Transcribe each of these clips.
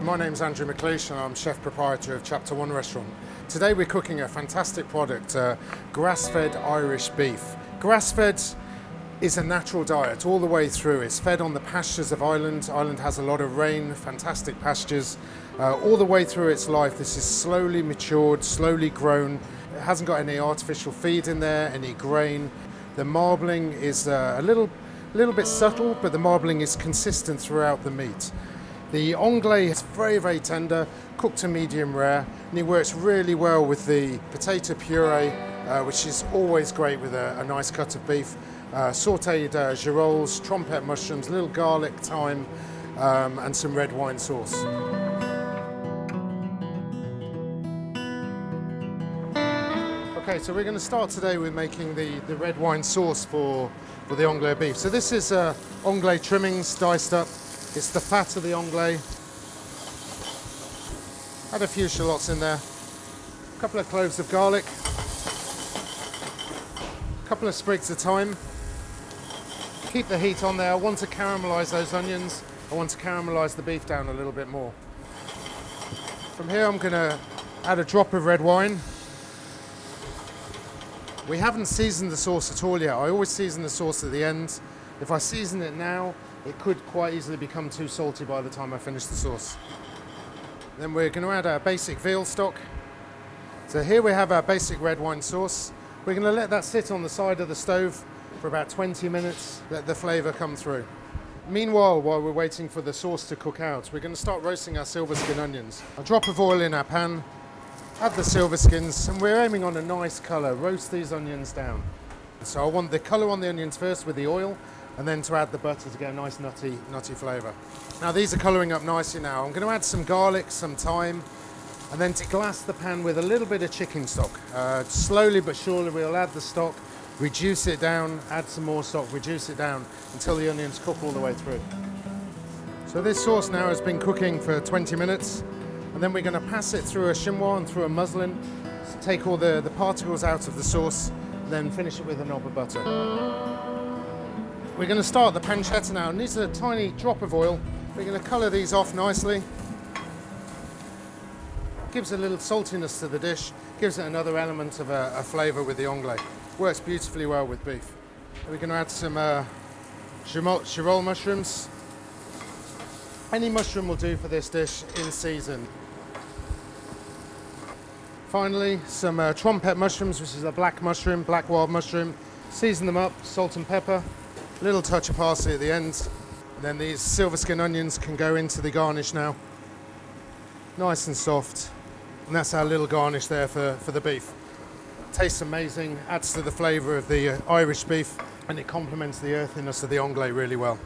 My name's Andy McLeish and I'm chef proprietor of Chapter 1 restaurant. Today we're cooking a fantastic product, grass-fed Irish beef. Grass-fed is a natural diet all the way through. It's fed on the pastures of Ireland. Ireland has a lot of rain, fantastic pastures. All the way through its life, this is slowly matured, slowly grown. It hasn't got any artificial feed in there, any grain. The marbling is a little bit subtle, but the marbling is consistent throughout the meat. The onglet is very, very tender, cooked to medium rare, and it works really well with the potato puree, which is always great with a nice cut of beef. Sautéed girolles, trompette mushrooms, a little garlic, thyme, and some red wine sauce. Okay, so we're going to start today with making the red wine sauce for the onglet of beef. So this is onglet trimmings diced up. It's the fat of the onglet. Add a few shallots in there. A couple of cloves of garlic. A couple of sprigs of thyme. Keep the heat on there. I want to caramelise those onions. I want to caramelise the beef down a little bit more. From here I'm going to add a drop of red wine. We haven't seasoned the sauce at all yet. I always season the sauce at the end. If I season it now, it could quite easily become too salty by the time I finish the sauce. Then we're going to add our basic veal stock. So here we have our basic red wine sauce. We're going to let that sit on the side of the stove for about 20 minutes, let the flavour come through. Meanwhile, while we're waiting for the sauce to cook out, we're going to start roasting our silver skin onions. A drop of oil in our pan, add the silver skins, and we're aiming on a nice colour. Roast these onions down. So I want the colour on the onions first with the oil, and then to add the butter to get a nice nutty flavour. Now these are colouring up nicely now. I'm going to add some garlic, some thyme, and then to glass the pan with a little bit of chicken stock. Slowly but surely we'll add the stock, reduce it down, add some more stock, reduce it down until the onions cook all the way through. So this sauce now has been cooking for 20 minutes, and then we're going to pass it through a chinois and through a muslin, to take all the particles out of the sauce, and then finish it with a knob of butter. We're going to start the pancetta now, and these are a tiny drop of oil. We're going to colour these off nicely. Gives a little saltiness to the dish, gives it another element of a flavour with the onglet. Works beautifully well with beef. We're going to add some girole mushrooms. Any mushroom will do for this dish in season. Finally, some trompette mushrooms, which is a black mushroom, black wild mushroom. Season them up, salt and pepper. A little touch of parsley at the end, and then these silver skin onions can go into the garnish now. Nice and soft, and that's our little garnish there for the beef. Tastes amazing, adds to the flavour of the Irish beef, and it complements the earthiness of the onglet really well.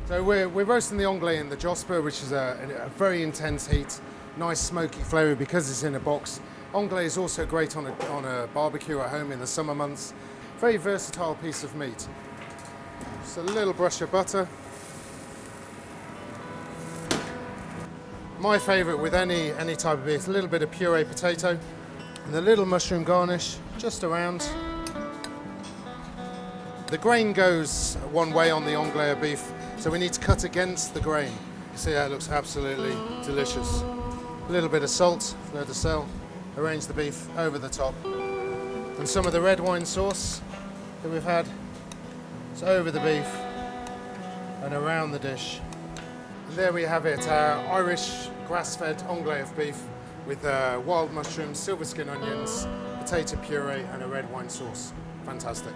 So we're roasting the onglet in the josper, which is a very intense heat, nice smoky flavour because it's in a box. Onglet is also great on a barbecue at home in the summer months. Very versatile piece of meat. Just a little brush of butter. My favourite with any type of beef, a little bit of puree potato and a little mushroom garnish just around. The grain goes one way on the onglet of beef, so we need to cut against the grain. You see how it looks absolutely delicious. A little bit of salt, fleur de sel, arrange the beef over the top. And some of the red wine sauce that we've had. So over the beef and around the dish. And there we have it, our Irish grass-fed onglet of beef with wild mushrooms, silver skin onions, potato puree and a red wine sauce. Fantastic.